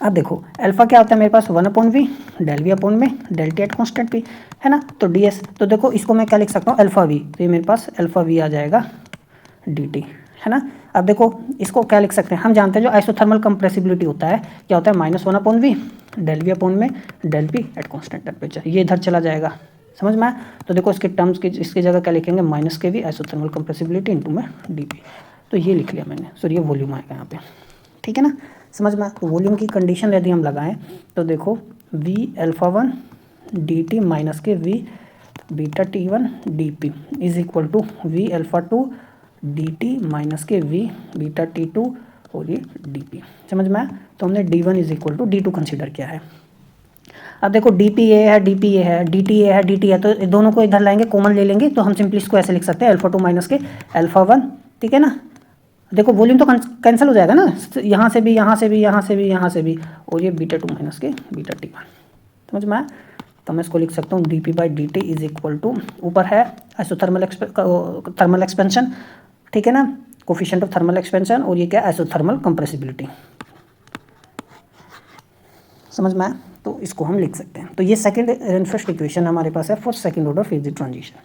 अब देखो अल्फा क्या होता है मेरे पास, 1/v, डेल वी अपॉन में डेल टी एट कॉन्स्टेंट भी, है ना। तो ds, तो देखो इसको मैं क्या लिख सकता हूँ, अल्फा वी, तो ये मेरे पास अल्फा वी आ जाएगा dt, है ना। अब देखो इसको क्या लिख सकते हैं, हम जानते हैं जो आइसोथर्मल कंप्रेसिबिलिटी होता है क्या होता है, -1/v, डेल वी अपॉन में del P at constant temperature, ये इधर चला जाएगा, समझ में आया। तो देखो इसके टर्म्स की इसकी जगह क्या लिखेंगे, -kV आइसोथर्मल कंप्रेसिबिलिटी इंटू में dp। तो ये लिख लिया मैंने, सॉरी ये वॉल्यूम आएगा यहाँ पे, ठीक है ना, समझ में। तो वॉल्यूम की कंडीशन यदि हम लगाएं तो देखो v α1 dt माइनस के v beta t1 dp is equal to v α2 dt minus के v बीटा t2 और ये dp, समझ में आया। तो हमने d1 is equal to d2 consider किया है। अब देखो DPA है, DPA है, DTA है, DT है, तो दोनों को इधर लाएंगे, कॉमन ले लेंगे, तो हम सिंपली इसको ऐसे लिख सकते हैं अल्फा 2 माइनस के अल्फा 1, ठीक है ना। देखो वॉल्यूम तो कैंसिल हो जाएगा ना, यहाँ से भी, यहाँ से भी, यहाँ से भी, यहाँ से भी, और ये बीटा 2 माइनस के बीटा T1, समझ में आया। तो मैं इसको लिख सकता हूँ dP/dt इज इक्वल टू, ऊपर है आइसोथर्मल थर्मल एक्सपेंशन, ठीक है ना, कोफिशिएंट ऑफ थर्मल एक्सपेंशन, और ये क्या है, आइसोथर्मल कंप्रेसिबिलिटी, समझ में आया। तो इसको हम लिख सकते हैं। तो ये सेकंड रेनफेस्ट इक्वेशन हमारे पास है for second order phase transition,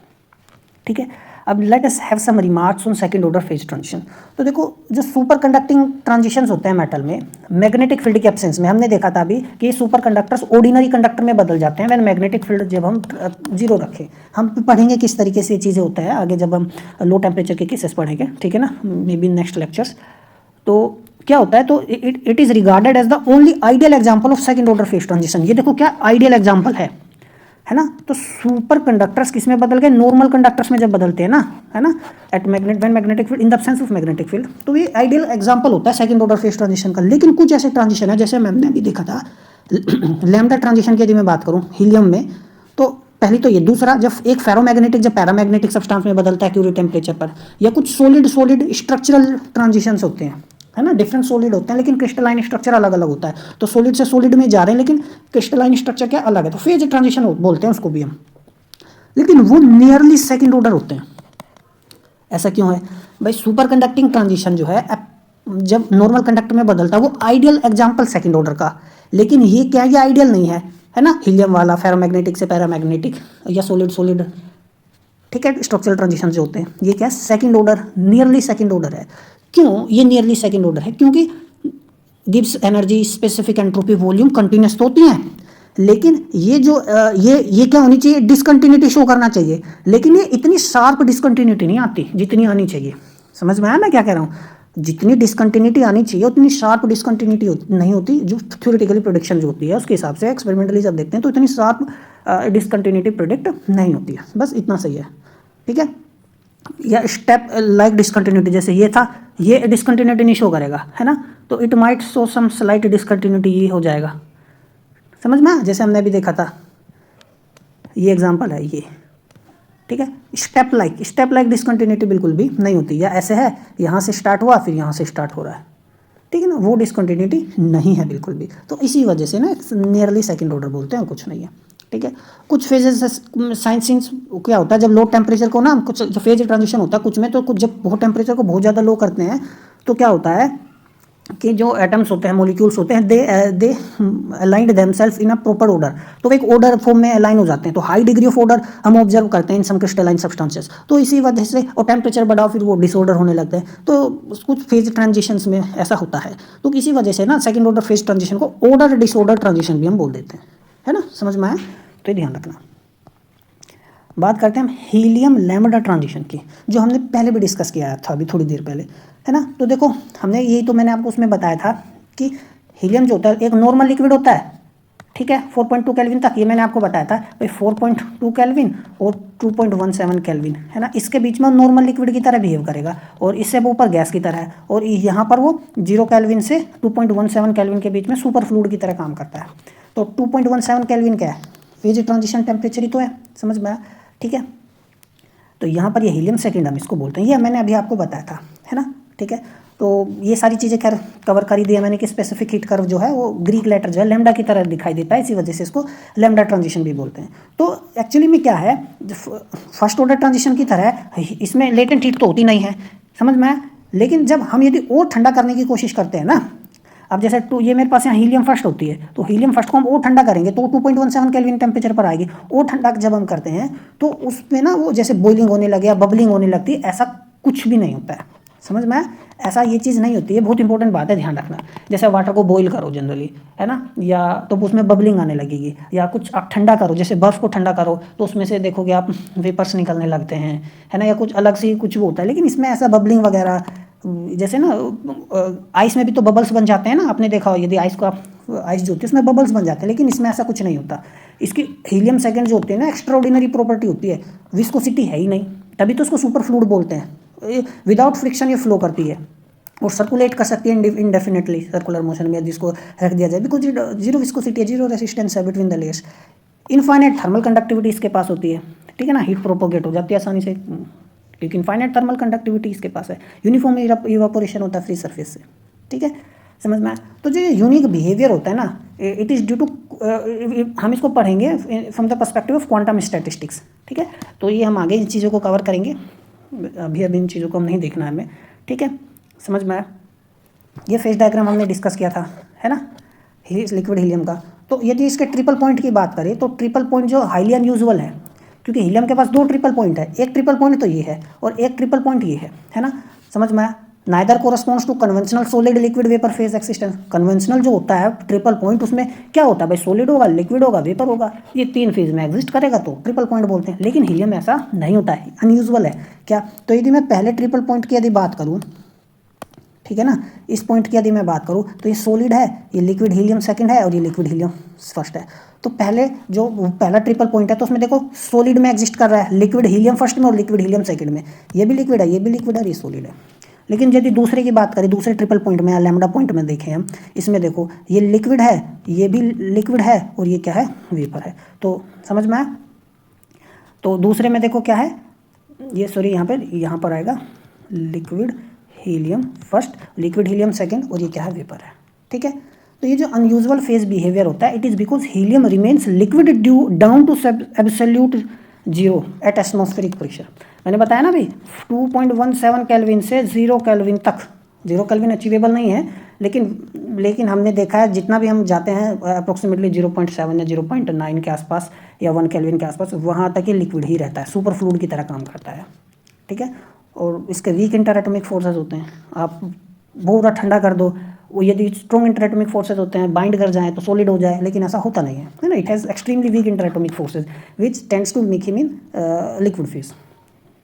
ठीक है। अब let us have some remarks on second order phase transition. तो देखो जो सुपर कंडक्टिंग ट्रांजिशंस होते हैं मेटल में, मैग्नेटिक फील्ड के एब्सेंस में, हमने देखा था अभी कि ये सुपर कंडक्टर्स ऑर्डिनरी कंडक्टर में बदल जाते हैं व्हेन मैग्नेटिक फील्ड जब हम जीरो रखें। हम पढ़ेंगे किस तरीके से ये चीज़ें होता है आगे जब हम लो टेम्परेचर के केसेस पढ़ेंगे, ठीक है ना, मे बी नेक्स्ट लेक्चर्स। तो क्या होता है, तो it is regarded as the only ideal example of second order phase transition. ये देखो क्या आइडियल एग्जाम्पल है ना। तो सुपर कंडक्टर्स किस में बदल गए, नॉर्मल कंडक्टर्स में जब बदलते हैं ना, है ना, at magnetic field in the absence of magnetic field. तो ये आइडियल एग्जांपल होता है सेकंड ऑर्डर फेज ट्रांजिशन का। लेकिन कुछ ऐसे ट्रांजिशन है, जैसे मैंने अभी देखा था लैम्डा ट्रांजिशन की यदि मैं बात करूं हीलियम में, तो पहली तो ये, दूसरा जब एक फेरोमैग्नेटिक जब पैरामैग्नेटिक सब्सटेंस में बदलता है एक्यूरेट टेम्परेचर पर, या कुछ सॉलिड स्ट्रक्चरल ट्रांजिशंस होते हैं, है ना, डिफरेंट सॉलिड होते हैं लेकिन क्रिस्टलाइन स्ट्रक्चर अलग अलग होता है। तो सॉलिड से सॉलिड में जा रहे हैं लेकिन क्रिस्टलाइन स्ट्रक्चर क्या अलग है, तो फेज ट्रांजिशन बोलते हैं उसको भी हम, लेकिन वो नियरली सेकंड ऑर्डर होते हैं। ऐसा क्यों है भाई, सुपर कंडक्टिंग ट्रांजिशन जो है जब नॉर्मल कंडक्टर में बदलता है वो आइडियल एग्जाम्पल सेकंड ऑर्डर का, लेकिन ये क्या, ये आइडियल नहीं है ना, हीलियम वाला फेरोमैग्नेटिक से पैरामैग्नेटिक या सॉलिड, ठीक है, स्ट्रक्चरल ट्रांजिशन जो होते हैं, ये क्या second order, nearly second order है। क्यों ये नियरली सेकंड ऑर्डर है, क्योंकि Gibbs energy, specific entropy, volume continuous तो होती हैं, लेकिन ये जो ये क्या होनी चाहिए, डिसकंटिन्यूटी शो करना चाहिए, लेकिन ये इतनी शार्प डिसकंटिन्यूटी नहीं आती जितनी आनी चाहिए। समझ में आया मैं क्या कह रहा हूँ, जितनी डिसकंटिन्यूटी आनी चाहिए उतनी शार्प डिसकंटिन्यूटी नहीं होती, जो थ्योरेटिकली प्रेडिक्शन जो होती है उसके हिसाब से एक्सपेरिमेंटली जब देखते हैं तो इतनी शार्प डिसकंटिन्यूटी प्रेडिक्ट नहीं होती है, बस इतना सही है, ठीक है। या स्टेप लाइक डिसकंटिन्यूटी, जैसे ये था, ये डिसकंटिन्यूटी नहीं शो करेगा, है ना, तो it might show some slight discontinuity, ये हो जाएगा, समझ में, जैसे हमने अभी देखा था, ये एग्जांपल है ये, ठीक है। स्टेप लाइक डिसकंटिन्यूटी बिल्कुल भी नहीं होती, या ऐसे है यहाँ से स्टार्ट हुआ फिर यहाँ से स्टार्ट हो रहा है, ठीक है ना, वो डिसकंटिन्यूटी नहीं है बिल्कुल भी। तो इसी वजह से ना नियरली सेकंड ऑर्डर बोलते हैं, कुछ नहीं है, ठीक है। कुछ फेजेस साइंस क्या होता है, जब लो टेम्परेचर को ना, कुछ जो फेज ट्रांजिशन होता है कुछ में, तो कुछ जब बहुत टेम्परेचर को बहुत ज़्यादा लो करते हैं तो क्या होता है कि जो एटम्स होते हैं, मॉलिक्यूल्स होते हैं, they aligned themselves in a proper order, तो वो एक ऑर्डर फॉर्म में अलाइन हो जाते हैं। तो हाई डिग्री ऑफ ऑर्डर हम ऑब्जर्व करते हैं इन सम क्रिस्टलाइन सब्सटेंसेस, तो इसी वजह से, और टेम्परेचर बढ़ाओ फिर वो डिसऑर्डर होने लगते हैं। तो कुछ फेज ट्रांजिशंस में ऐसा होता है, तो किसी वजह से ना सेकंड ऑर्डर फेज ट्रांजिशन को ऑर्डर डिसऑर्डर ट्रांजिशन भी हम बोल देते हैं, है ना, समझ में आया, तो ये ध्यान रखना। बात करते हैं हम हीलियम लैम्डा ट्रांजिशन की, जो हमने पहले भी डिस्कस किया था अभी थोड़ी देर पहले, है ना। तो देखो हमने यही तो मैंने आपको उसमें बताया था कि हीलियम जो होता है एक नॉर्मल लिक्विड होता है, ठीक है, 4.2 केल्विन तक, ये मैंने आपको बताया था भाई, 4.2 केल्विन और 2.17 केल्विन, है ना, इसके बीच में नॉर्मल लिक्विड की तरह बिहेव करेगा, और इससे वो ऊपर गैस की तरह है, और यहाँ पर वो 0 केल्विन से 2.17 केल्विन के बीच में सुपर फ्लूइड की तरह काम करता है। तो 2.17 केल्विन क्या है, फेज ट्रांजिशन टेम्परेचर ही तो है, समझ में आया, ठीक है। तो यहाँ पर ये हीलियम सेकंड हम इसको बोलते हैं, ये मैंने अभी आपको बताया था, है ना, ठीक है। तो ये सारी चीज़ें खैर कवर कर ही दिया मैंने कि स्पेसिफिक हीट कर्व जो है वो ग्रीक लेटर जो है लैम्डा की तरह दिखाई देता है, इसी वजह से इसको लैम्डा ट्रांजिशन भी बोलते हैं। तो एक्चुअली में क्या है, फर्स्ट ऑर्डर ट्रांजिशन की तरह इसमें लेटेंट हीट तो होती नहीं है, समझ में आया, लेकिन जब हम यदि और ठंडा करने की कोशिश करते हैं ना, अब जैसे ये मेरे पास यहाँ हीलियम फर्स्ट होती है, तो हीलियम फर्स्ट को हम और ठंडा करेंगे तो 2.17 केल्विन टेम्परेचर पर आएगी। और ठंडा जब हम करते हैं तो उसमें ना वो जैसे बॉइलिंग होने लगे या बबलिंग होने लगती है, ऐसा कुछ भी नहीं होता है, समझ में आया, ऐसा ये चीज़ नहीं होती है, बहुत इंपॉर्टेंट बात है, ध्यान रखना। जैसे वाटर को बॉईल करो जनरली, है ना, या तो उसमें बबलिंग आने लगेगी, या कुछ आप ठंडा करो, जैसे बर्फ़ को ठंडा करो तो उसमें से देखोगे आप वेपर्स निकलने लगते हैं, है ना, या कुछ अलग से कुछ वो होता है, लेकिन इसमें ऐसा बबलिंग वगैरह, जैसे ना आइस में भी तो बबल्स बन जाते हैं ना, आपने देखा हो, यदि आइस जो होती है उसमें बबल्स बन जाते हैं, लेकिन इसमें ऐसा कुछ नहीं होता। इसकी हीलियम सेकंड जो होती है ना, एक्स्ट्रा ऑर्डिनरी प्रॉपर्टी होती है, विस्कोसिटी है ही नहीं, तभी तो उसको सुपर फ्लूइड बोलते हैं, विदाउट फ्रिक्शन ये फ्लो करती है, और सर्कुलेट कर सकती है इंडेफिनेटली सर्कुलर मोशन में, जिसको रख दिया जाए, बिकॉज जीरो विस्कोसिटी है, जीरो रेसिस्टेंस है between the layers. Infinite thermal conductivity इसके पास होती है, ठीक है ना, हीट प्रोपोगेट हो जाती है आसानी से, क्योंकि इनफाइनाइट थर्मल कंडक्टिविटी इसके पास है। यूनिफॉर्म इवापोरेशन होता है फ्री सरफेस से, ठीक है, समझ में आया। तो जो यूनिक बिहेवियर होता है ना, इट इज़ ड्यू टू, हम इसको पढ़ेंगे from the perspective of quantum statistics, ठीक है। तो ये हम आगे इन चीज़ों को कवर करेंगे, अभी इन चीज़ों को हम नहीं देखना है हमें, ठीक है, समझ में आया। ये फेज डायग्राम हमने डिस्कस किया था, है ना, लिक्विड हीलियम का। तो यदि इसके ट्रिपल पॉइंट की बात करें तो ट्रिपल पॉइंट जो हाईली अनयूजुअल है, क्योंकि हीलियम के पास 2 ट्रिपल पॉइंट है, एक ट्रिपल पॉइंट तो ये है और एक ट्रिपल पॉइंट ये है ना, समझ में आया। Neither corresponds to conventional solid liquid vapour phase existence. Conventional जो होता है ट्रिपल पॉइंट, उसमें क्या होता है भाई, सॉलिड होगा, लिक्विड होगा, वेपर होगा, ये 3 फेज में एग्जिस्ट करेगा तो ट्रिपल पॉइंट बोलते हैं। लेकिन हीलियम ऐसा नहीं होता है, अनयूजुअल है क्या। तो यदि मैं पहले ट्रिपल पॉइंट की यदि बात करूँ, ठीक है ना, इस पॉइंट की यदि मैं बात करूँ तो ये सॉलिड है, ये लिक्विड हीलियम सेकंड है और ये लिक्विड हीलियम फर्स्ट है। तो पहले जो पहला ट्रिपल पॉइंट है तो उसमें देखो सॉलिड में एग्जिस्ट कर रहा है, लिक्विड हीलियम फर्स्ट में और लिक्विड हीलियम सेकंड में, ये भी लिक्विड है, ये भी लिक्विड है, ये सॉलिड है। लेकिन यदि दूसरे की बात करें, दूसरे ट्रिपल पॉइंट में या लैम्डा पॉइंट में देखें हम, इसमें देखो ये लिक्विड है, ये भी लिक्विड है और ये क्या है, वेपर है। तो समझ में आया। तो दूसरे में देखो क्या है, ये सॉरी यहाँ पर आएगा liquid helium first, liquid helium second और ये क्या है, वेपर है, ठीक है। तो ये जो अनयूजुअल फेज बिहेवियर होता है, it is because helium remains liquid due down to absolute zero at atmospheric pressure. मैंने बताया ना भाई 2.17 केल्विन से 0 केल्विन तक, 0 केल्विन अचीवेबल नहीं है, लेकिन हमने देखा है जितना भी हम जाते हैं अप्रोक्सीमेटली 0.7 या 0.9 के आसपास या 1 केल्विन के आसपास, वहाँ तक ये लिक्विड ही रहता है, सुपर फ्लूइड की तरह काम करता है, ठीक है। और इसके वीक इंटर एटॉमिक फोर्सेज होते हैं, आप बहुत ठंडा कर दो, वो यदि स्ट्रॉन्ग इंटर एटॉमिक फोर्सेज होते हैं, बाइंड कर जाए तो सॉलिड हो जाए, लेकिन ऐसा होता नहीं है ना। It has extremely weak inter atomic forces which tends to make him in liquid phase,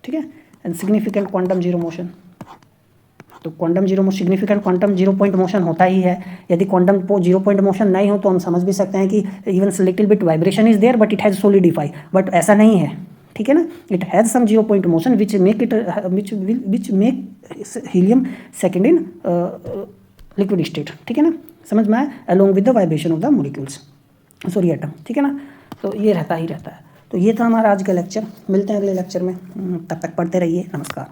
ठीक है। And significant quantum zero motion, तो quantum zero significant quantum zero point motion होता ही है। यदि क्वांटम जीरो पॉइंट मोशन नहीं हो तो हम समझ भी सकते हैं कि even little bit vibration is there but it has solidify, but ऐसा नहीं है, ठीक है ना। It has some zero point motion which make helium second in liquid state, ठीक है ना, समझ में आया, along with the vibration of the molecules, sorry atom, ठीक है ना। तो ये रहता ही रहता है। तो ये था हमारा आज का लेक्चर, मिलते हैं अगले लेक्चर में, तब तक पढ़ते रहिए, नमस्कार।